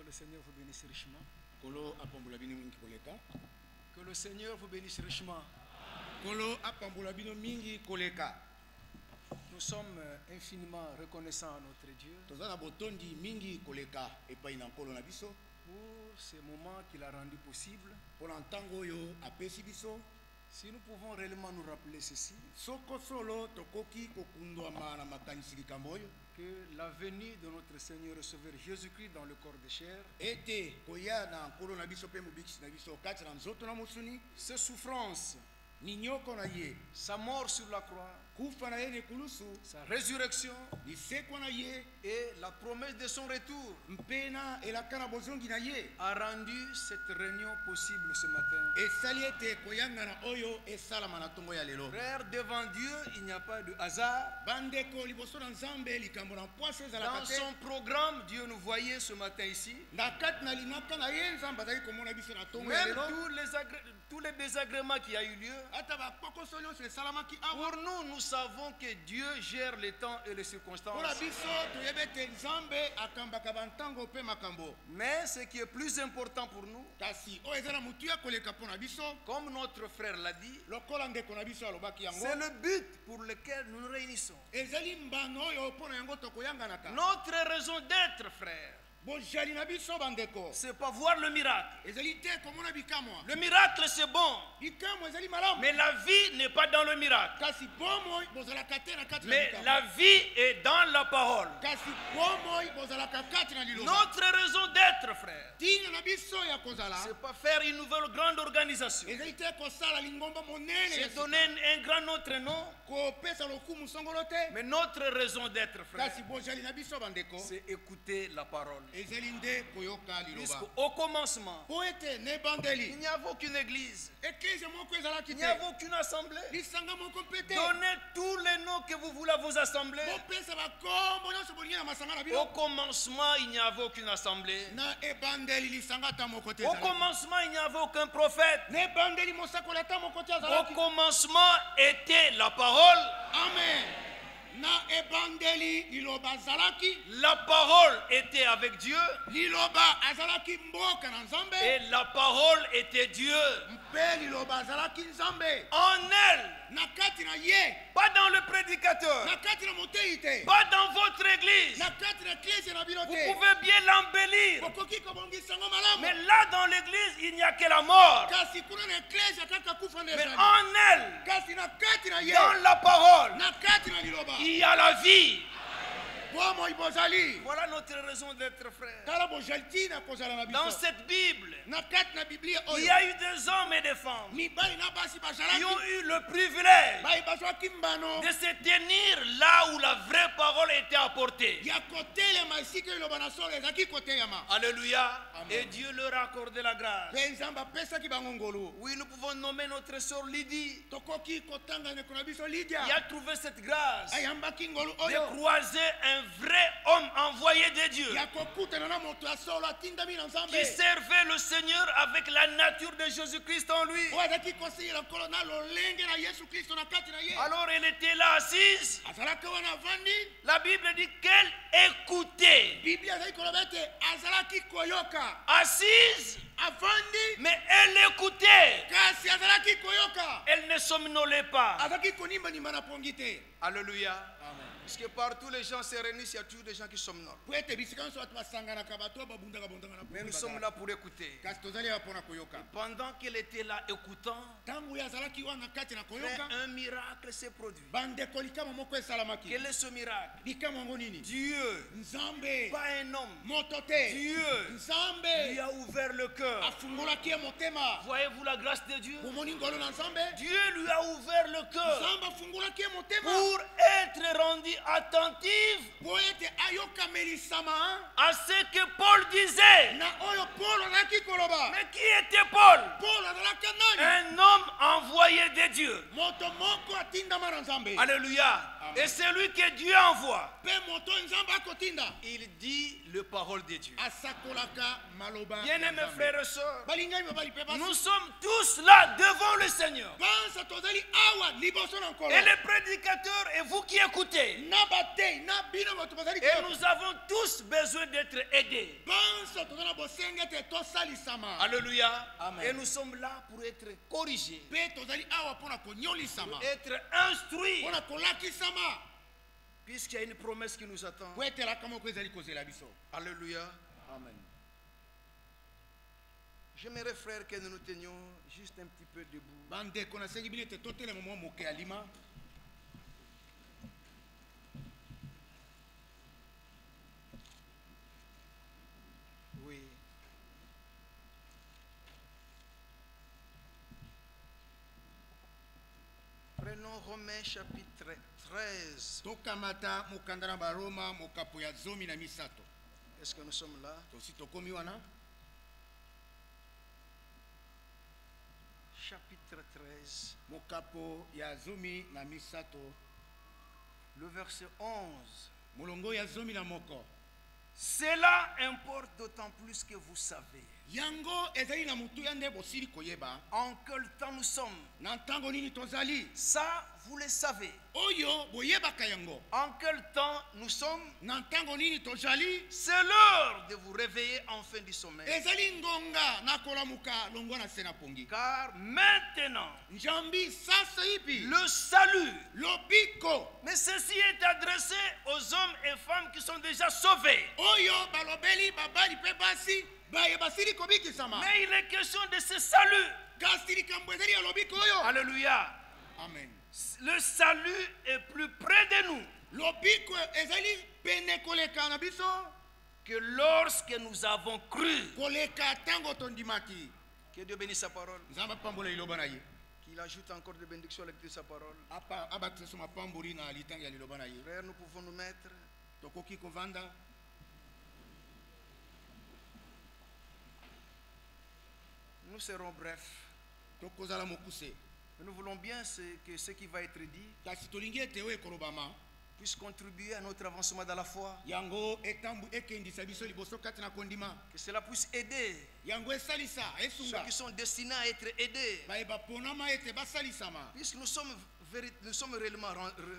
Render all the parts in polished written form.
le Seigneur vous bénisse richement. Kolo apambola bino mingi koleka. Que le Seigneur vous bénisse richement. Kolo apambola bino mingi koleka. Nous sommes infiniment reconnaissants à notre Dieu Tozana botondi mingi koleka epai na nkolo na biso. pour ces moments qu'il a rendu possible. Pour l'entango yo apesi biso. Si nous pouvons réellement nous rappeler ceci, Soko solo tokoki kokundwa na makanisi likambo oyo. que la venue de notre Seigneur et Sauveur Jésus-Christ dans le corps de chair, Ete koya na nkolo na biso pe mobikisi na biso kati na nzoto na mosuni. ses souffrances, Minyoko na ye. sa mort sur la croix, Kufa na ye ne kulusu. sa résurrection Lisekwa na ye. et la promesse de son retour Mpena elaka na bozongi na ye. a rendu cette réunion possible ce matin. Esali ete koyanga na oyo esalama na tongo ya lelo. Frère, devant Dieu, il n'y a pas de hasard. Bandeko liboso na nzambe likambo na poaso ezalaka Dans te. son programme, Dieu nous voyait ce matin ici. Na kati na linaka na ye nzambe azali komona biso na tongo ya Même lelo. tous les désagréments qui a eu lieu, Ata bapokoso nyonso esalamaki awa. pour nous savons que Dieu gère les temps et les circonstances. Mpona biso toyebi ete nzambe akambaka bantango mpe makambo. Mais ce qui est plus important pour nous, Kasi oyo eza na motu ya koleka mpona biso. comme notre frère l'a dit, Lokola ndeko na biso alobaki yango. c'est le but pour lequel nous nous réunissons. Ezali mbano oyo mpona yango tokoyanganaka. Notre raison d'être, frère, Bojali na biso bandeko. c'est pas voir le miracle. Ezali te komona bikamwa. Le miracle, c'est bon, Bikamwa ezali malamu. mais la vie n'est pas dans le miracle. Kasi bomoi bozalaka te na kati na Mais bikamwa. la vie est dans la parole. Kasi bomoi bozalaka kati na liloba. Notre raison d'être, frère, Tina na biso ya kozala. c'est pas faire une nouvelle grande organisation. Ezali te kosala lingomba monene. C'est ya donner un grand autre nom. kopesa lokumu songolo te. Mais notre raison d'être, frère, Kasi bojali na biso bandeko. c'est écouter la parole. Ezali nde koyoka liloba. Puisqu'au commencement, Po ete ne il bandeli. n'y avait aucune église, Eklise moko ezalaki il n'y te. avait aucune assemblée. Lisanga moko mpe te. Donnez tous les noms que vous voulez à vos assemblées. Bopesa bakombo nyonso bolingi na masanga na Au bino. commencement, il n'y avait aucune assemblée. Na ebandeli lisanga ata moko te Au ezalaki. commencement, il n'y avait aucun prophète. Ne bandeli mosakola ata moko te Au azalaki. commencement était la parole. Amen. Na ebandeli liloba azalaki. La parole était avec Dieu. Liloba azalaki mboka na nzambe. Et la parole était Dieu. Mpe liloba azalaki nzambe. En elle, Na kati na ye. pas dans le prédicateur, Na kati na motei te. pas dans votre église. Na kati na eklise na bino Vous te. pouvez bien l'embellir. Bokoki kobongisa yango malamu. Mais là, dans l'église, il n'y a que la mort. Kasi kuna na eklise kaka kufa nde Mais ezali. en elle, Kasi na kati na ye. dans la parole, Na kati na liloba. il y a la vie. Bomoi bozali. Voilà notre raison d'être, frère. Tala bozali tina kozala na Dans biso. cette Bible, Na kati na Biblia il oyo. y a eu des hommes et des femmes Mibali na basi qui bazalaki. ont eu le privilège Bai bazwaki mbano. de se tenir là où la vraie parole était apportée. Ya kotelema esika liloba na solo ezalaki koteyama. Alléluia. Amen. Et Dieu leur a accordé la grâce. Mpe nzambe apesaki bango ngolu. Oui, nous pouvons nommer notre sœur Lydie, Tokoki kotanga ndeko na biso qui Lydia. a trouvé cette grâce Ayambaki ngolu de oyo. croiser un vrai homme envoyé de Dieu, Ya kokutana na moto ya solo atindami na nzambe. qui servait le Seigneur avec la nature de Jésus-Christ en lui. Oyo azalaki kosila nkolo na lolenge na Yesu Kristo na kati na ye. Alors elle était là assise. Azalaki wana avandi. La Bible dit qu'elle écoutait. Biblia azali koloba ete azalaki koyoka. Assise, Avandi. mais elle écoutait. Kasi azalaki koyoka. Elle ne somnolait pas. Azalaki konimbanimba na pongi te. Alléluia. Amen. Parce que partout les gens se réunissent, il y a toujours des gens qui somnolent. Po ete bisika nyonso bato basanganaka bato oyo babundaka na Mais nous pongi sommes bazala. là pour écouter. Kasi tozali awa mpona koyoka. Pendant qu'elle était là écoutant, Ntango oyo azalaki wana kati na koyoka. un miracle s'est produit. Bandeko likama moko esalamaki. Quel est ce miracle? Likama yango nini? Dieu, Nzambe. pas un homme, Moto te. Dieu lui Nzambe. a ouvert le cœur. Afungolaki ye motema. Voyez-vous la grâce de Dieu? Bomoni ngolo na Nzambe. Dieu lui a ouvert le cœur Nzambe afungolaki ye motema. pour être rendu attentif Po ete ayokamelisama à ce que Paul disait. na oyo Paul azalaki koloba. Mais qui était Paul? Paul azalaki nani? Un homme envoyé de Dieu. Moto moko atindama na Nzambe. Alléluia. Amen. Et celui que Dieu envoie, Pe moto Nzambe akotinda. il dit le parole de Dieu. Asakolaka maloba. Bien-aimés ya Nzambe. frères et sœurs, Balingani babali pe basi. nous sommes tous là devant le Seigneur. Bansa tozali awa liboso na nkolo. Et les prédicateurs et vous qui écoutez, naba te na bino bato bazali Et nous avons tous besoin d'être aidés. banso toza na bosenga ete tosalisama Alléluia. Amen. Et nous sommes là pour être corrigés, mpe tozali awa mpona konyolisama pour être instruits, mpona kolakisama puisqu'il y a une promesse qui nous attend. po ete elaka moko ezali kozela biso. Alléluia. Amen. J'aimerais, frère, que nous nous tenions juste un petit peu debout. bandeko nasengi bino ete totelema mwa moke ya lima. Oui. Prenons Romains chapitre 13. tokamata mokanda na baroma mokapo ya 13. Est-ce que nous sommes là? tosi tokomi wana Chapitre 13, mokapo ya 13, le verset 11. molongo ya 11. Cela importe d'autant plus que vous savez yango ezali na motuya nde bosili koyeba en quel temps nous sommes. na ntango nini tozali. Ça, vous le savez. oyo boyebaka yango En quel temps nous sommes. na ntango nini tozali. C'est l'heure de vous réveiller enfin du sommeil. ezali ngonga na kolamuka longwa na se na pongi. Car maintenant, njambi sasa ipi le salut, lobiko mais ceci est adressé aux hommes et femmes qui sont déjà sauvés. oyo balobeli babali mpe basi baye basili kobikisama. Mais il est question de ce salut. kasi likambo ezali ya lobiko oyo. Alléluia. Amen. Le salut est plus près de nous lobiko ezali pene koleka na biso que lorsque nous avons cru. koleka ntango tondimaki. Que Dieu bénisse sa parole. nzambe apambola liloba na ye Qu'il ajoute encore de bénédictions à l'écoute de sa parole. abatisa so mapamboli na litangi ya liloba na ye. Frère, nous pouvons nous mettre. tokoki kovanda. Nous serons brefs. tokozala mokuse Mais nous voulons bien que ce qui va être dit kasi tolingi ete oyo ekolobama puisse contribuer à notre avancement dans la foi. yango ekendisa biso liboso kati na kondima. Que cela puisse aider yango esalisa ceux esunga qui sont destinés à être aidés. bayeba ponama ete basalisama. Puisque nous sommes réellement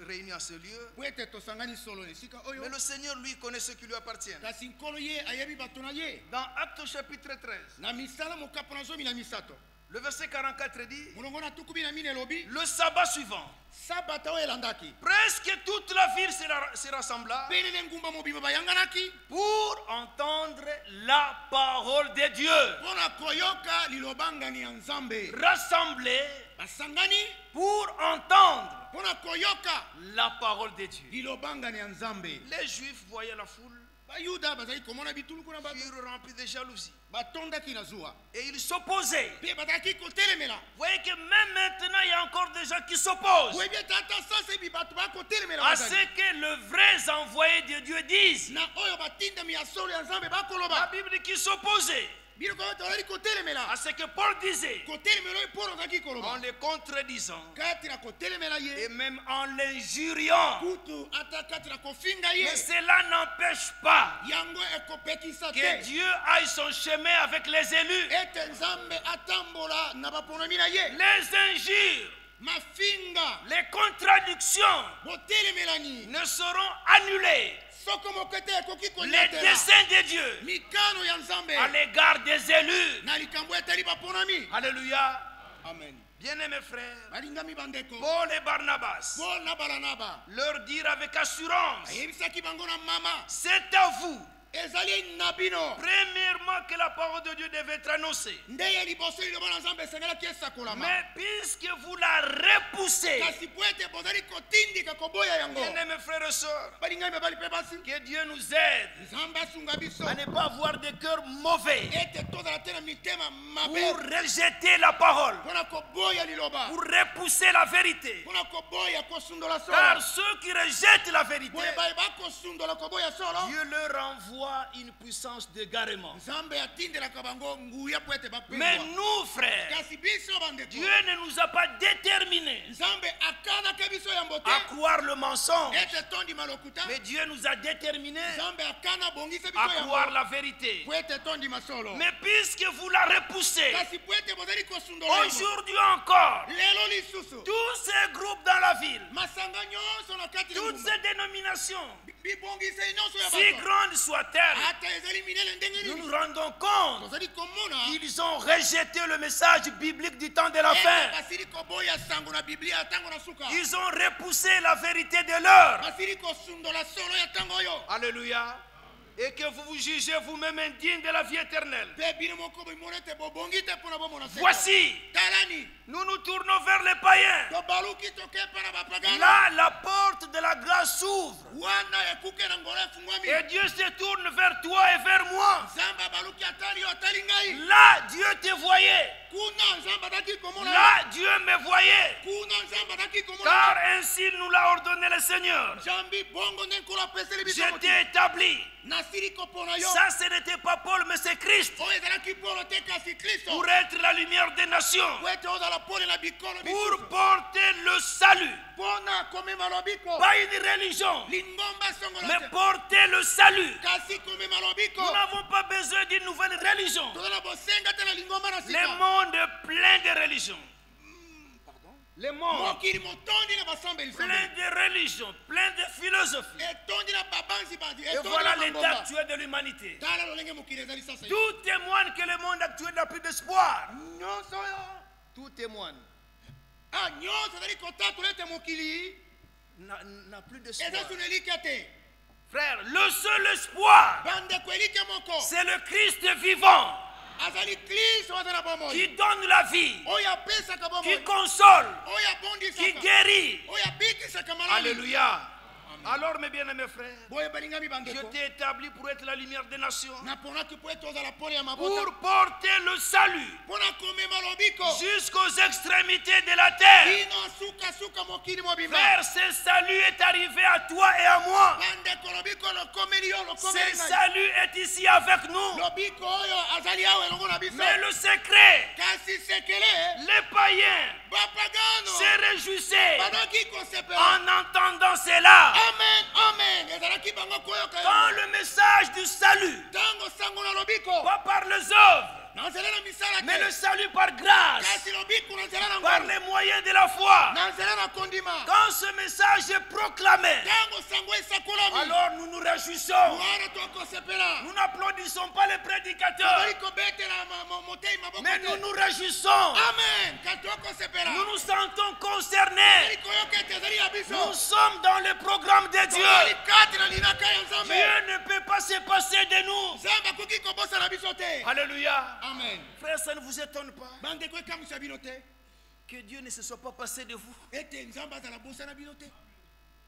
réunis en ce lieu. po ete tosangani solo na esika oyo. Mais le Seigneur, lui, connaît ce qui lui appartient. kasi nkolo ye ayebi bato na ye. Dans Actes chapitre 13, na misala mokapo na 13 le verset 44 dit, molongo na tuku bina mine elobi le sabbat suivant, sabata oyo elandaki presque toute la ville se rassembla pelele ngumba mobima bayanganaki pour entendre la parole de Dieu. mpo na koyoka lilobangani ya nzambe. Rassemblés basangani pour entendre mpo na koyoka la parole de Dieu. lilobangani ya nzambe. Les Juifs voyaient la foule, bayuda bazali komona bituluku na bato furent remplis de jalousie batondaki na zuwa et ils s'opposaient. mpe bazalaki kotelemela. Vous voyez que même maintenant, il y a encore des gens qui s'opposent oyebi ete ata sasa ebi bato bakotelemela à bazali. ce que le vrai envoyé de Dieu dise. na oyo batindami ya solo ya nzambe La bakoloba Bible dit qu'ils s'opposaient biloko oyo tozali kotelemela. à ce que Paul disait kotelemela oyo polo ozalaki en koloba les contredisant kati na kotelemela et ye même en l'injuriant. kutu ata kati na kofinga ye Mais cela n'empêche pas yango ekopekisa que te Dieu aille son chemin avec les élus. ete nzambe atambola na baponomi na ye. Les injures, mafinga les contradictions botelemelani ne seront annulées. soko moko ete ekoki Les konyatela desseins de Dieu mikano ya nzambe à l'égard des élus. na likambo etali baponomi. Alléluia. amen. Bien-aimés frères, balingami bandeko Paul et Barnabas Paul na baranaba leur dire avec assurance, ayebisaki bango na mama c'est à vous, ezali na bino premièrement, que la parole de Dieu devait être annoncée. nde ya liboso liloba na nzambe esengelaki esakolama. Mais puisque vous la repoussez, kasi po ete bozali kotindika koboya yango. bien-aimés frères et sœurs, balingami babali mpe basi que Dieu nous aide nzambe asunga biso à ne pas avoir de cœur mauvais ete tozala te na mitema pour mabe rejeter la parole, mpona koboya liloba pour repousser la vérité. mpona koboya kosundola Car solo. ceux qui rejettent la vérité, boye baye bakosundola koboya solo Dieu leur envoie avoir une puissance d'égarement. nzambe atindelaka bango nguya po ete Mais bapengwa nous, frères, kasi biso bandeko Dieu ne nous a pas déterminés nzambe akanaka biso yambo te à croire le mensonge. ete tondima lokuta Mais Dieu nous a déterminés nzambe akana bongisa biso à croire yambo la vérité. po ete tondima solo Mais puisque vous la repoussez, kasi po ete bozali kosundola yango aujourd'hui encore, lelo lisusu tous ces groupes dans la ville, masanga nyonso na kati ya toutes ngumba ces dénominations, bibongisa nyonso ya si bato grandes soient-elles, ata ezali minene ndenge nous nini nous rendons compte tozali komona qu'ils ont rejeté le message biblique du temps de la fin. basili koboya sango na biblia ya ntango na suka Ils ont repoussé la vérité de l'heure. basili kosundola solo ya ntango oyo Alléluia. Et que vous vous jugez vous-même indigne de la vie éternelle. mpe bino moko bomona ete bobongi te mpona bomona seko. Voici, talani nous nous tournons vers les païens. tobaluki toke mpa na bapagano Là, la porte de la grâce s'ouvre. wana ekuke na ngolo efungwami Et Dieu se tourne vers toi et vers moi. nzambe abaluki atali yo atali ngai Là, Dieu te voyait. kuna nzambe ataki komona Là, Dieu me voyait. kuna nzambe ataki komona Car ainsi nous l'a ordonné le Seigneur. nzambi bongo nde nkolo apeseli biso Je t'ai établi. nasili kopona yo Ça, ce n'était pas Paul, mais c'est Christ. oyo ezalaki polo te kasi kristo Pour être la lumière des nations. po ete ozala pole na bikolo Pour bisusu porter le salut. mpona komema lobiko Pas une religion, lingomba songola mais te porter le salut. kasi komema lobiko Nous n'avons pas besoin d'une nouvelle religion. toza na bosenga te na lingomba na Le sika monde est plein de religions. Le monde mokili motondi na basambeli plein de religions, plein de philosophies. etondi na babanzi bandi Et etondi voilà na l'état bangomba actuel de l'humanité. tala lolenge mokili ezali sasa Tout témoigne que le monde actuel n'a plus d'espoir. nyonso oyo Tout témoigne. nyonso ezali kotatula ete mokili N'a plus d'espoir. eza suna elike te Frère, le seul espoir, bandeko elike moko c'est le Christ vivant azali kristo aza na bomoi qui donne la vie, oyo apesaka bomoi qui console, oyo qui abondisaka guérit. oyo abikisaka maladi Alléluia. Alors, mes bien-aimés frères, boye balingami je bandeko t'ai établi pour être la lumière des nations, naponaki po ete ozala pole ya mabota pour porter le salut mpona komema lobiko jusqu'aux extrémités de la terre. bino sukasuka mokili mobimba Frère, ce salut est arrivé à toi et à moi. bandeko lobiko lokomeli yo Ce lokomeli ngai salut est ici avec nous. lobiko oyo azali awa elongo na biso Mais le secret, kasi sekele les païens bapagano se réjouissaient bazalaki kosepela en entendant cela. amen amen ezalaki bango koyoka Quand le message du salut, ntango sango na lobiko pas par les œuvres, na nzela na misala mais le te salut par grâce, kasi lobiko na nzela na par ngolu les moyens de la foi. na nzela na kondima Quand ce message est proclamé, ntango sango esakolami alors nous nous réjouissons. wana tokosepela Nous n'applaudissons pas les prédicateurs, tozali kobetela motei maboko mais nous te nous réjouissons. amen kasi tokosepela Nous nous sentons concernés. ezali koyoka ete ezali ya Nous biso sommes dans le programme de tozali Dieu. kati na linaka ya nzambe Dieu ne peut pas se passer de nous. nzambe akoki kobosana biso te Alléluia. amen Frère, ça ne vous étonne pas bandeko ekamwisa bino te que Dieu ne se soit pas passé de vous. ete nzambe azala bosana bino te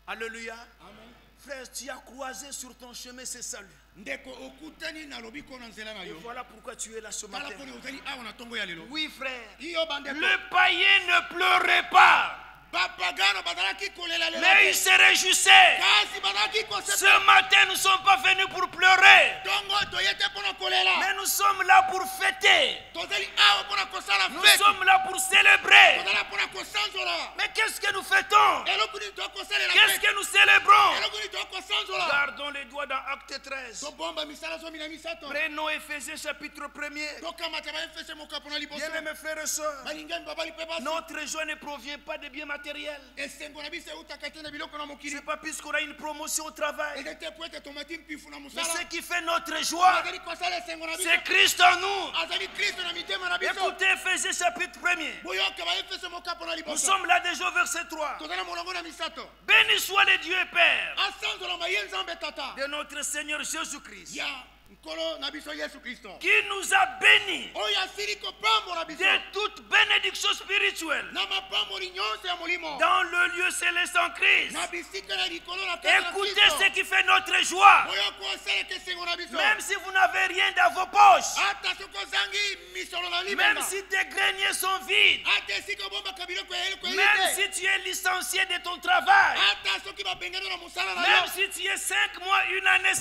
Alléluia. amen Frère, tu as croisé sur ton chemin ce salut. ndeko okutani na lobiko na nzela na Et yo voilà pourquoi tu es là ce tala matin. mpona ozali awa na ntongo ya lelo Oui, frère. iyo bandeko Le païen ne pleurait pas, bapagano bazalaki kolela lelo mais il te se réjouissait. kasi bazalaki Ce kosepela matin, nous ne sommes pas venus pour pleurer, ntongo toye te mpona kolela mais nous sommes là pour fêter. tozali awa mpona kosala Nous fete sommes là pour célébrer. tozala mpona kosanzola Mais qu'est-ce que nous fêtons? eloko nini tokosalela Qu'est-ce fete que nous célébrons? eloko nini tokosanzola Gardons les doigts dans Acte 13. tobomba misala zomi na misato Prenons Éphésiens chapitre 1er. tokamata baefese mokapo na liboso Bien-aimés frères et sœurs, balingami babali mpe basi notre joie ne provient pas des biens matériels. esengo na biso eutaka te na biloko na mokili C'est pas puisqu'on a une promotion au travail. eza te po ete tomati mpifu na Mais mosala ce qui fait notre joie, azali kosala esengo na biso c'est Christ en nous. azali kristo na mitema na biso Écoutez Éphésiens chapitre 1er. boyoka baefese mokapo na Nous liboso sommes là déjà au verset 3. toza na molongo na misato Béni soit le Dieu et Père asanzolama ye nzambe tata de notre Seigneur Jésus-Christ, ya nkolo na biso yesu kristo qui nous a bénis oyo asili kopambola biso de toute bénédiction spirituelle na mapamboli nyonso ya molimo dans le lieu céleste en Christ. na bisika na likolo na kati na Écoutez kristo ce qui fait notre joie. boyoka osalaka esengo na biso Même si vous n'avez rien dans vos poches, ata soki ozangi misolo na même libema si tes greniers sont vides, ata esika obombaka biloko ya eloko même eyite si tu es licencié de ton travail, ata soki babengani na mosala na même yo si tu es 5 mois, une année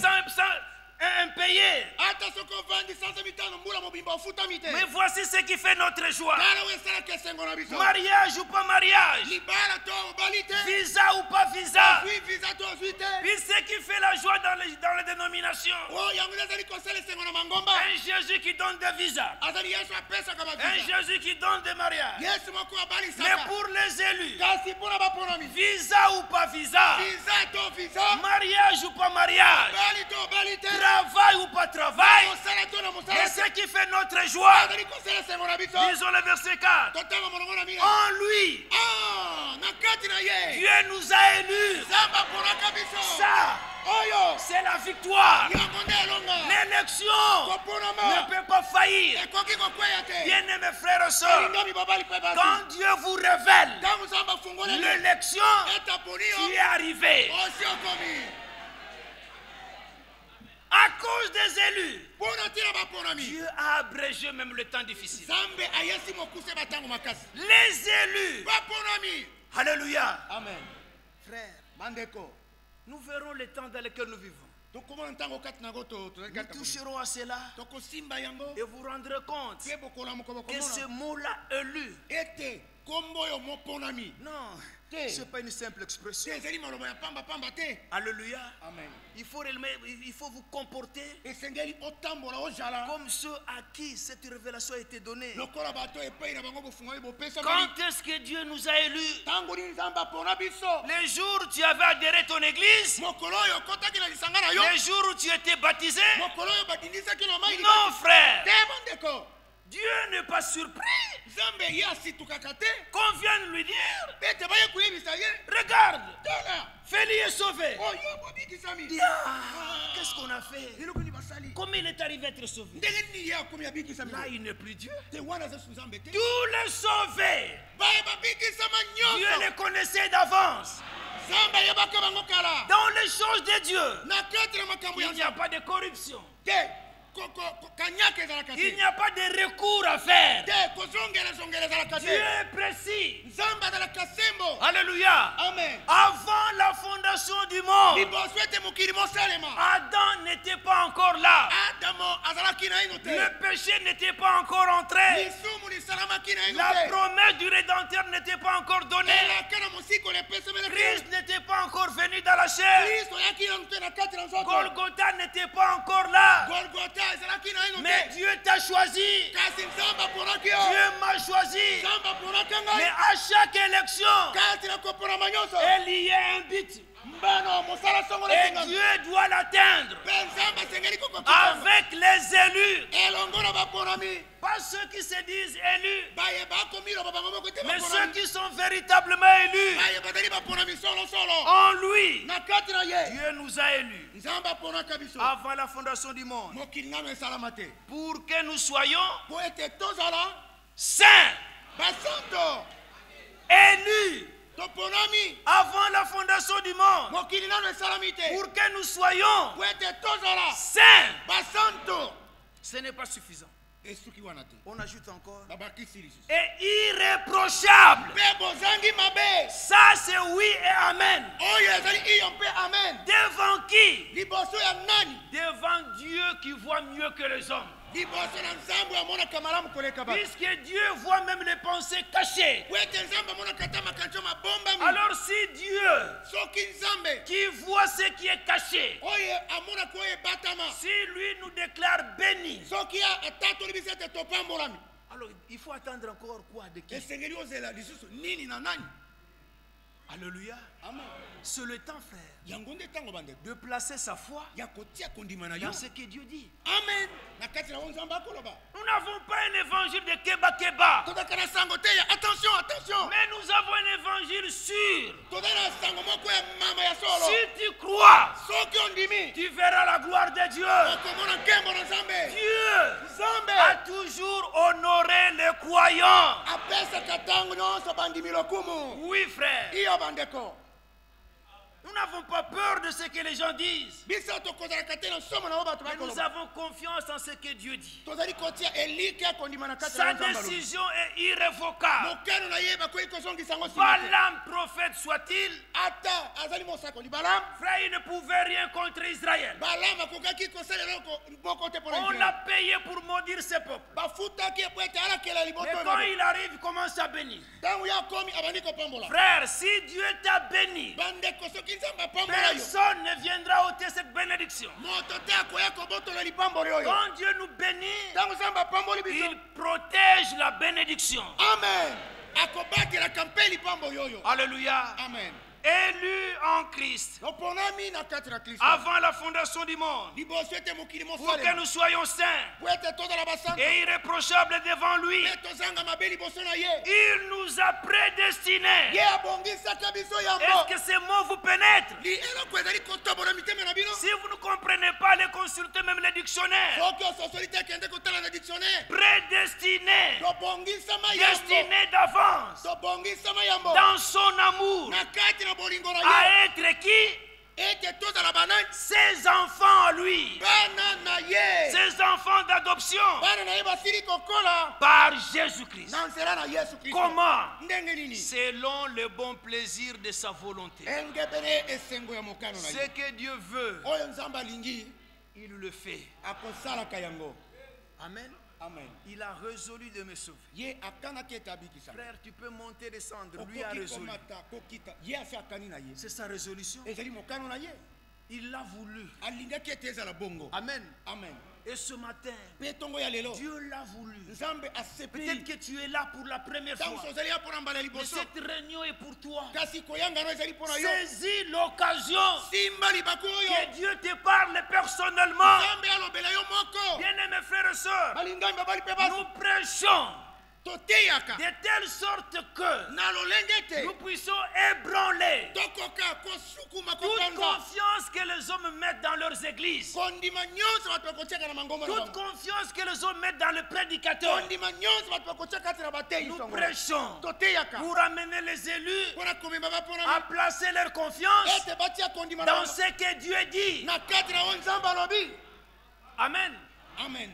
impayé. ata soki ovandi sanza mitano mbula mobimba ofutami te Mais voici ce qui fait notre joie. tala oyo esalaki esengo na biso Mariage ou pas mariage, libala to obali te visa ou pas visa, ozwi visa to ozwi te puis ce qui fait la joie dans les dénominations. oyo yango nde ezali kosala esengo na mangomba Un Jésus qui donne des visas, azali yesu apesaka un bavisa Jésus qui donne des mariages. yesu moko Mais abalisaka pour les élus, kasi mpona baponami visa ou pas visa, visa to visa mariage ou pas mariage, obali to obali te travail ou pas travail, mosala to na et mosala ce qui fait notre joie. azali kosala esengo na biso Lisons le verset 4. totanga molongo na mina En lui, na kati na ye Dieu nous a élus. nzambe aponaka biso Ça, oyo c'est la victoire. yango nde elonga L'élection ne koponama peut pas faillir. ekoki kokweya te Bien-aimés frères et sœurs, olindomi babali mpe basi quand Dieu vous révèle ntango nzambe afungoleli l'élection, etaponi tu yo es arrivé. osi okomi À cause des élus, mpona ntina baponami Dieu a abrégé même le temps difficile. nzambe ayesi mokuse batango makasi Les élus, baponami alléluia, amen frère bandeko nous verrons le temps dans lequel nous vivons. tokomona ntango kati na yango tozali Nous kati na toucherons à cela tokosimba yango et vous rendrez compte mpe bokola moko que ce bokomona mot-là élu, ete kombo oyo moponami non, Te. ce n'est pas une simple te expression. ezali maloba ya pambapamba te Alléluia. amen Il faut vous comporter esengeli otambola ozala comme ceux à qui cette révélation a été donnée. lokola bato epai na bango bofungoli bopesami Quand est-ce que Dieu nous a élus? ntango nini nzambe apona biso Les jours où tu avais adhéré à ton église, mokolo oyo okotaki na lisanga na yo les jours où tu étais baptisé. mokolo oyo batindisaki na mai Non, frère. te bandeko Dieu n'est pas surpris nzambe ye asitukaka te qu'on vienne lui dire, ete baye koyebisa ye regarde, tala Félix est sauvé. oyo bobikisami Dis, ah, qu'est-ce qu'on a fait? eloko nini basali Comment il est arrivé à être sauvé? ndenge nini ye akomi abikisami Là, il n'est plus Dieu. te wana azasu nzambe te Tous les sauvés, baye babikisama Dieu nyonso les connaissait d'avance. nzambe ayebaka bango kala Dans les choses de Dieu, na kati na makambo ya il n'y a nzambe pas de corruption. te kanyaka ezalaka Il te n'y a pas de recours à faire. te kozongelazongela ezalaka Dieu te est précis. nzambe azalaka sembo Alléluia. amen Avant la fondation du monde, liboso ete mokili mosalema Adam n'était pas encore là. adamo azalaki na ino te Le péché n'était pas encore entré. lisumu lisalamaki na ino La te promesse du Rédempteur n'était pas encore donnée. elaka na mosikolo epesameli Christ n'était pas encore venu dans la chair. kristo ayaki nanu te na kati na nzoto Golgotha n'était pas encore là. golgota ezalaki na ino Mais te Dieu t'a choisi. kasi nzambe aponaki yo Dieu m'a choisi. nzambe aponaki Mais ngai à chaque élection, kati na koponama nyonso il y a un but. mbano mosala songo Et na Dieu doit l'atteindre mpe nzambe asengeli kokokitanga avec les élus. elongo na baponami Pas ceux qui se disent élus, bayeba akomiloba bango moko te mais ceux baponami qui sont véritablement élus. bayeba bazali baponami solosolo En lui, na kati na ye Dieu nous a élus nzambe aponaka biso avant la fondation du monde mokili ngano esalama te pour que nous soyons po ete tozala saints, basanto élus toponami avant la fondation du monde mokili nano esalami te pour que nous soyons po ete tozala saints. basanto Ce n'est pas suffisant. esuki wana te On ajoute encore. babakisi lisusu Et irréprochable. mpe bozangi mabe Ça, c'est oui et amen. oyo ezali iyo mpe amen Devant qui? liboso ya nani Devant Dieu qui voit mieux que les hommes. liboso na nzambe amonaka malamu koleka bato Puisque Dieu voit même les pensées cachées. po ete nzambe amonaka ata makanzo mabombami Alors si Dieu soki nzambe qui voit ce qui est caché, oyo amonaka oyo ebatama si lui nous déclare bénis, soki atatoli biso ete topambolami alors il faut attendre encore quoi de qui? esengeli ozela lisusu nini na nani Alléluia. amen C'est le temps, frère, yango nde ntango bandeko de placer sa foi ya kotia kondima na yo dans ce que Dieu dit. amen na kati na yo nzambe akoloba Nous n'avons pas un évangile de keba-keba, tozalaka na sango te ya attention attention mais nous avons un évangile sûr. tozali na sango moko ya mama ya solo Si tu crois, soki ondimi tu verras la gloire de Dieu. okomona nkembo na nzambe Dieu nzambe a toujours honoré les croyants. apesaka ntango nyonso bandimi lokumu Oui, frère. iyo bandeko Nous n'avons pas peur de ce que les gens disent. biso tokozalaka te na somo na yo bato Mais nous bakoloba avons confiance en ce que Dieu dit. tozali kotia elike ya kondima na kati Sa na nzambe alobi décision est irrévocable. mokano na ye bakoki kozongisa yango nsima te Balaam prophète soit-il, ata azali mosakoli Balaam, frère, il ne pouvait rien contre Israël. Balaam akokaki kosalela moko te mpona On Israël. l'a payé pour maudire ses peuples. Bafutaki po ete alakela liboso Mais quand il arrive, il commence à bénir. ntango ye akomi abandi kopambola Frère, si Dieu t'a béni, bandeko soki nzambe apambola yo personne ne viendra ôter cette bénédiction. moto te akoya kobotola lipamboli oyo Quand Dieu nous bénit, ntango nzambe apamboli biso il protège la bénédiction. amen akobakelaka mpe lipamboli oyo Alléluia. amen Élu en Christ loponami na kati na kristo avant la fondation du monde, liboso ete mokili pour que mosalema nous soyons saints po ete tozala basantu et irréprochables devant lui. mpe tozanga mabe liboso na ye Il nous a prédestinés. ye abongisaka biso Est-ce yango que ces mots vous pénètrent? eloko ezali kotobola mitema na bino Si vous ne comprenez pas, les consultez même les dictionnaires. soki ososoli te akende kotala na dictionnaire Prédestiné, tobongisama yambo destiné d'avance, tobongisama yambo dans son amour, na kati na bolingo na ye à être qui? ete tozala banani Ses enfants à lui, bana na ye ses enfants d'adoption, bana na ye basili kokola par Jésus-Christ. na nzela na yesu kristo Comment? ndenge nini Selon le bon plaisir de sa volonté. engebele esengo ya mokano na Ce ye que Dieu veut, oyo nzambe alingi il le fait. akosalaka yango Amen. amen Il a résolu de me sauver. ye akanaki ete abikisa Frère, tu peux monter, descendre. Lui a okoki résolu. komata kokita ye afi akani na ye C'est sa résolution. ezali mokano na ye Il l'a voulu. alingaki ete ezala bongo Amen. amen Et ce matin, mpe ntongo ya lelo Dieu l'a voulu. nzambe Peut-être asepeli que tu es là pour la première ntango fois. ozali ya mpona mbala Mais liboso cette réunion est pour toi. kasi koyangano ezali mpona yo Saisis l'occasion simba libaku oyo que Dieu te parle personnellement. nzambe alobela yo moko Bien-aimés frères et sœurs, balingami babali mpe basi nous prêchons toteyaka de telle sorte que na lolenge te nous puissions ébranler tokoka kosukuma toute kopanza confiance que les hommes mettent dans leurs églises, kondima nyonso bato bakotiaka na mangombo na toute bango confiance que les hommes mettent dans le prédicateur. kondima nyonso bato bakotia kati na bateyi Nous songo prêchons toteyaka pour amener les élus mpona komema à bapona placer leur confiance ete batia kondima na dans bango ce que Dieu dit. na kati na oyo nzambe alobi Amen. amen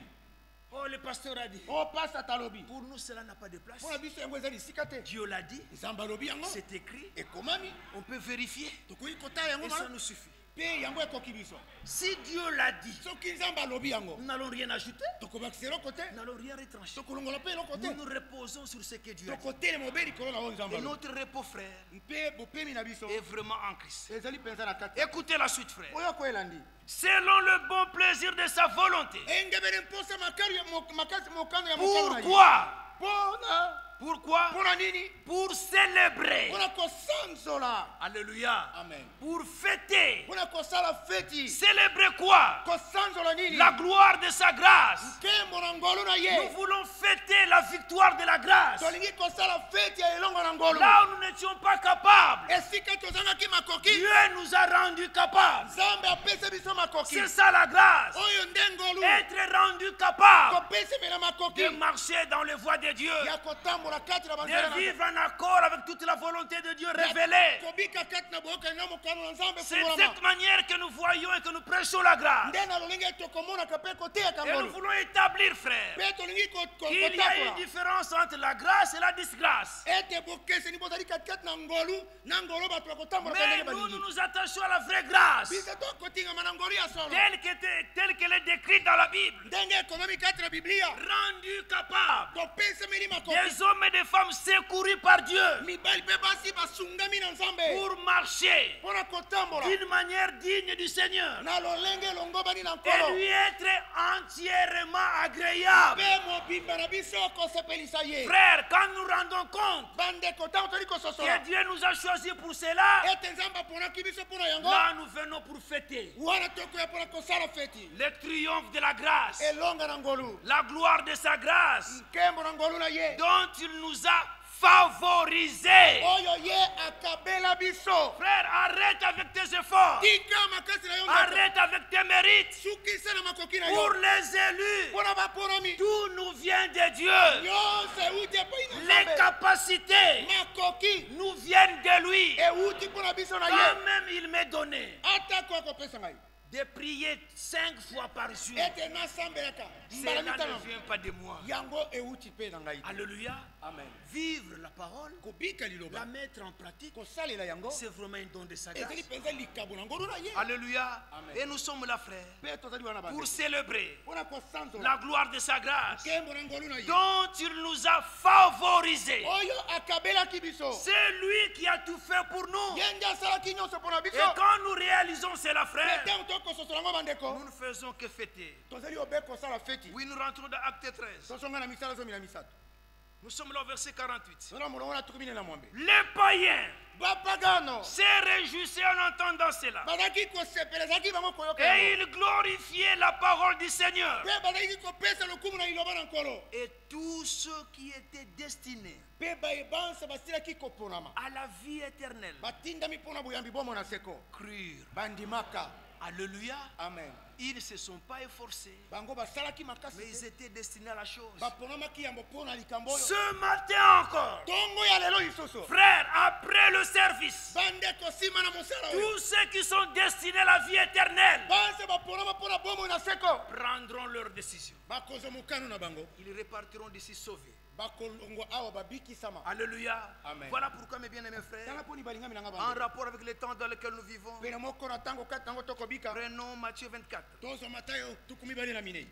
Oh, le pasteur a dit. o pasa talobi Pour nous, cela n'a pas de place. mpona biso yango ezali esika te Dieu l'a dit. nzambe alobi yango C'est écrit. ekomami On peut vérifier. tokoki kotala yango Et ça malamu nous suffit. mpe yango ekoki biso Si Dieu l'a dit, soki nzambe alobi yango nous n'allons rien ajouter. tokobakisa eloko te Nous n'allons rien retrancher. tokolongola mpe eloko te Nous nous reposons sur ce que Dieu a dit. tokotelema obe likolo na oyo nzambe Et alobi notre repos, frère, mpe bopemi na biso est vraiment en Christ. ezali mpenza na kati Écoutez la suite, frère. oyo koyelandi Selon le bon plaisir de sa volonté. engebele mposa makasi mokano ya mokano na ye Pourquoi? Pourquoi? mpona nini Pour célébrer. mpona kosanzola Alléluia. amen Pour fêter. mpona kosala feti Célébrer quoi? kosanzola nini La gloire de sa grâce. nkembo na ngolu na Nous ye voulons fêter la victoire de la grâce. tolingi kosala feti ya elongo na ngolu Là où nous n'étions pas capables, esika tozangaki makoki Dieu nous a rendus capables. nzambe apesi biso makoki C'est ça la grâce. oyo nde ngolu Être rendu capable kopesemela makoki de marcher dans les voies de Dieu, ya kotambola kati na banzela de na vivre en accord avec toute la volonté de Dieu révélée. kobika kati na boyokani na mokano na nzambe C'est de fungolama cette manière que nous voyons et que nous prêchons la grâce. nde na lolenge tokomonaka mpe koteyaka Et nous ngolu voulons établir, frère, mpe tolingi qu'il y a une kotakola différence entre la grâce et la disgrâce. ete bokeseni bozali katikati na ngolu na ngolu bato bakotambolaka Mais ndenge nous, balingi nous nous attachons à la vraie grâce, biso tokotingama na ngolu ya solo telle qu'elle est décrite dans la Bible. ndenge ekonomi kati na biblia Rendu capable, topesemeli makoki des hommes et des femmes secourus par Dieu mibali mpe basi basungami na nzambe pour marcher mpona kotambola d'une manière digne du Seigneur na lolenge elongobani na et nkolo lui être entièrement agréable. mpe mobimba na biso kosepelisa ye Frère, quand nous rendons compte bandeko ntango toli kososola que Dieu nous a choisis pour cela, ete nzambe aponaki biso mpona yango là nous venons pour fêter wana tokoya mpona kosala feti le triomphe de la grâce, elonga na ngolu la gloire de sa grâce nkembo na ngolu na ye dont il nous a favorisés. oyo ye akabela biso Frère, arrête avec tes efforts, tika makasi na yo ndako arrête avec tes mérites. sukisa na makoki na Pour yo les élus, mpona baponami tout nous vient de Dieu. nyonso euti epai na Les nzambe capacités makoki nous viennent de lui. euti mpona biso na Quand ye même, il m'est donné atako akopesa ngai de prier 5 fois par jour. ete nasambelaka mbala Cela mitano ne vient pas de moi. yango euti mpe na ngai Alléluia. Amen. Vivre la parole, Kobika la liloba. mettre en pratique, Kosalela yango. c'est vraiment un don de sa grâce. Ezali penza likabo na ngolu na ye. Alléluia. Amen. Et nous sommes là, frères, Pe tozali wana pour bande. célébrer Pona kosanzo. la gloire de sa grâce, Kembo na ngolu na ye. dont il nous a favorisés. Oyo akabelaki biso. C'est lui qui a tout fait pour nous. Yenge asalaki nyonso mpona biso. Et quand nous réalisons cela, frère, Ntango tokososola ngo bandeko. nous ne faisons que fêter. Tozali obe kosala feti. Oui, nous rentrons dans Acte 13. Tosonga na misala zomi na misato. Nous sommes là au verset 48. Tona molongo na tukumi na mwambe. Les païens Bapagano. se réjouissaient en entendant cela. Bazaki kosepela zaki bango koyoka. Et ils glorifiaient la parole du Seigneur. Pe bazaki kopesa lokumu na liloba na nkolo. Et tous ceux qui étaient destinés Pe bayebansa basilaki koponama. à la vie éternelle Batindami mpona boyambi bomo na seko. crurent. Bandimaka. Alléluia. Amen. Ils ne se sont pas efforcés, Bango basalaki makasi. mais ils étaient destinés à la chose. Baponamaki yambo mpona likambo oyo. Ce matin encore, Tongo ya lelo lisusu. frères, après le service, Bandeko sima na mosala oyo. tous ceux qui sont destinés à la vie éternelle Banse baponama mpona bomo na seko. prendront leur décision. Bakozwa mokano na bango. Ils repartiront d'ici sauvés. Bakolongo awa babikisama. Alléluia. Amen. Voilà pourquoi, mes bien-aimés frères, Tala poni balingami nanga en bango. rapport avec le temps dans lequel nous vivons, Pena moko na tango kati tango tokobika. prenons Matthieu 24. Tozo matayo tukumi bali na minei.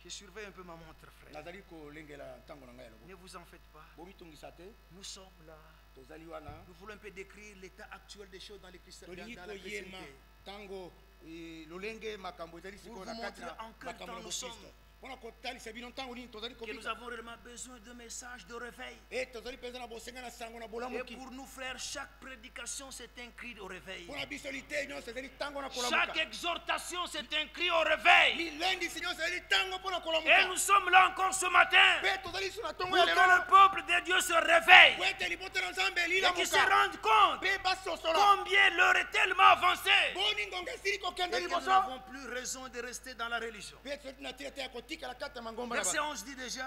Je surveille un peu ma montre, frère. Nazali kolengela tango na ngai lobo. Ne vous en faites pas. Bomitungisa te. Nous sommes là. Tozali wana. Nous voulons un peu décrire l'état actuel des choses dans les chrétientés. Tolingi Dans la koyema chrétienté. tango lolenge makambo ezali Pour sikoyo vous na kati montrer na en quel makambo temps na nous Kristo. sommes. Pona kotalisa bino ntango nini tozali Que nous kobika. avons réellement besoin de messages de réveil. Et tozali penza na bosenga na sango na Et bolamuki. pour nous, frères, chaque prédication, c'est un cri au réveil. Pona biso lite nyonso ezali tango na Chaque kolamuka. exhortation, c'est un cri au réveil. Lilendi si nyonso ezali tango mpona Et kolamuka. nous sommes là encore ce matin Pe tozali su na pour tongo que ya lelo. le peuple de Dieu se réveille Po ete libota na Nzambe et qu'ils se elilamuka. rendent compte Pe basosola. combien l'heure est tellement avancée Boni ngonga esili kokende et que nous liboso. n'avons plus raison de rester dans la religion. Pe tozali na tia te ya kotikala kati ya mangomba na Verset bato. 11 dit déjà,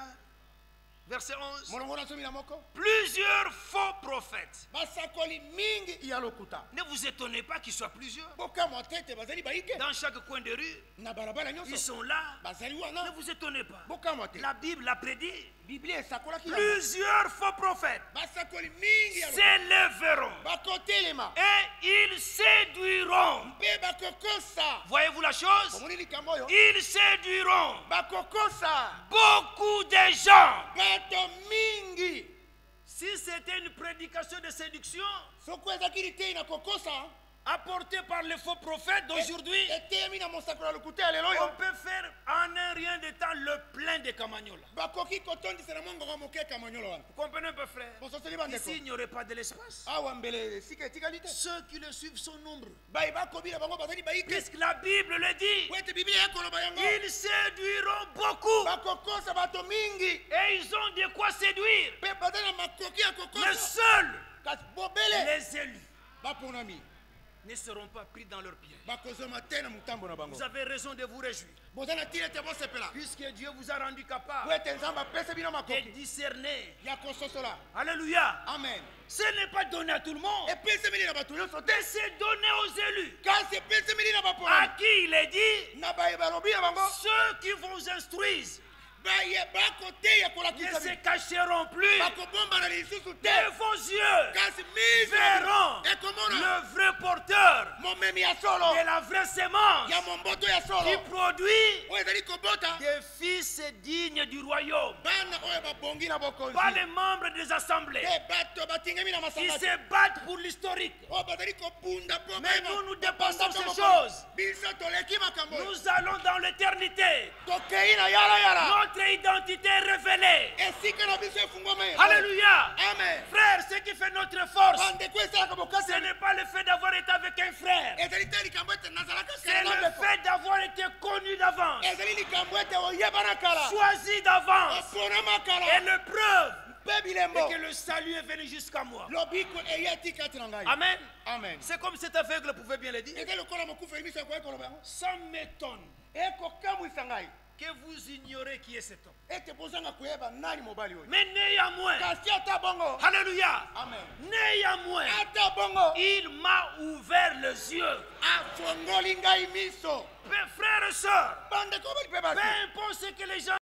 verset 11, Molongo na somi na moko. plusieurs faux prophètes. Basakoli mingi ya lokuta. Ne vous étonnez pas qu'ils soient plusieurs. Bokamwa tete bazali baike. Dans chaque coin de rue, Na balabala ils nyonso. sont là. Bazali Ne wana. vous étonnez pas. Bokamwa te. La Bible l'a prédit. Biblia esakolaki yango. Plusieurs faux prophètes Basakoli mingi ya lokuta. s'élèveront Bakotelema. et ils séduiront. Mpe bakokosa. Voyez-vous la chose? Omoni likambo oyo. Ils séduiront Bakokosa. beaucoup de gens. Bato mingi. Si c'était une prédication de séduction Soko ezaki litei na kokosa. apportée par les faux prophètes d'aujourd'hui, Eteyemi na mosakolo ya lokuta ya lelo on oyo. peut faire en un rien de temps le plein de Camagnola. Bakoki kotondisa na mongongo moke kamanyolo wana. Vous comprenez un peu, frère? Bososoli bandeko. Ici, il n'y aurait pas de l'espace. Awa mbele sika etikali te. Ceux qui le suivent sont nombreux. Baye bakobila bango bazali baike. Puisque la Bible le dit, Po ete Biblia ekoloba yango. ils séduiront beaucoup. Bakokosa bato mingi. Et ils ont de quoi séduire. Mpe bazali na makoki ya Mais kokosa. seuls Kasi bobele. les élus Baponami. ne seront pas pris dans leur piège. Bakozoma te na mutambo na bango. Vous avez raison de vous réjouir. Boza na tile te bosepela. Puisque Dieu vous a rendu Po capable ete Nzambe apesa bino de makoki. discerner. Ya kososola. Alléluia. Amen. Ce n'est pas donné à tout le monde. Epesemeli na bato nyonso te. Mais c'est donné aux élus. Kasi epesemeli na À baponami. qui il est dit, Na baye balobi ya bango. ceux qui vous instruisent Baye bakoteya ne kolakisa se bino. cacheront plus Bakobomba na lisusu te. de vos yeux. Kasi miso Verront ekomona le vrai porteur momemi ya solo de la vraie sémence ya momboto ya qui solo produit oyo ezali kobota des fils dignes du royaume. bana oyo babongi na bokonzi Pas les membres des assemblées te bato batingami na qui masanga se battent pour l'historique. oyo bazali kobunda mpo Mais bayeba nous, nous dépassons bapasa ces moko. choses. biso toleki makambo oyo. Nous allons dans l'éternité. tokei na yalayala Notre identité est révélée. esika na biso efungwama Alléluia. amen Frère, ce qui fait notre force, bandeko esalaka bokasi ce n'est pas le fait d'avoir été avec un frère. ezali te likambo ete nazalaka C'est le fait d'avoir été connu d'avance, ezali likambo ete oyebana kala choisi d'avance. oponama Et kala le preuve mpe bilembo est que le salut est venu jusqu'à moi. lobiko eyati kati na ngai Amen. amen C'est comme cet aveugle pouvait bien le dire. ete lokola mokufa miso ekoki koloba yango Ça m'étonne ekokamwisa ngai que vous ignorez qui est cet homme. ete bozanga koyeba nani mobali oyo Mais néanmoins, kasi ata bongo alléluia, amen néanmoins, ata bongo il m'a ouvert les yeux. afongoli ngai miso Frères et sœurs, bandeko bali mpe peu basi importe ce que les gens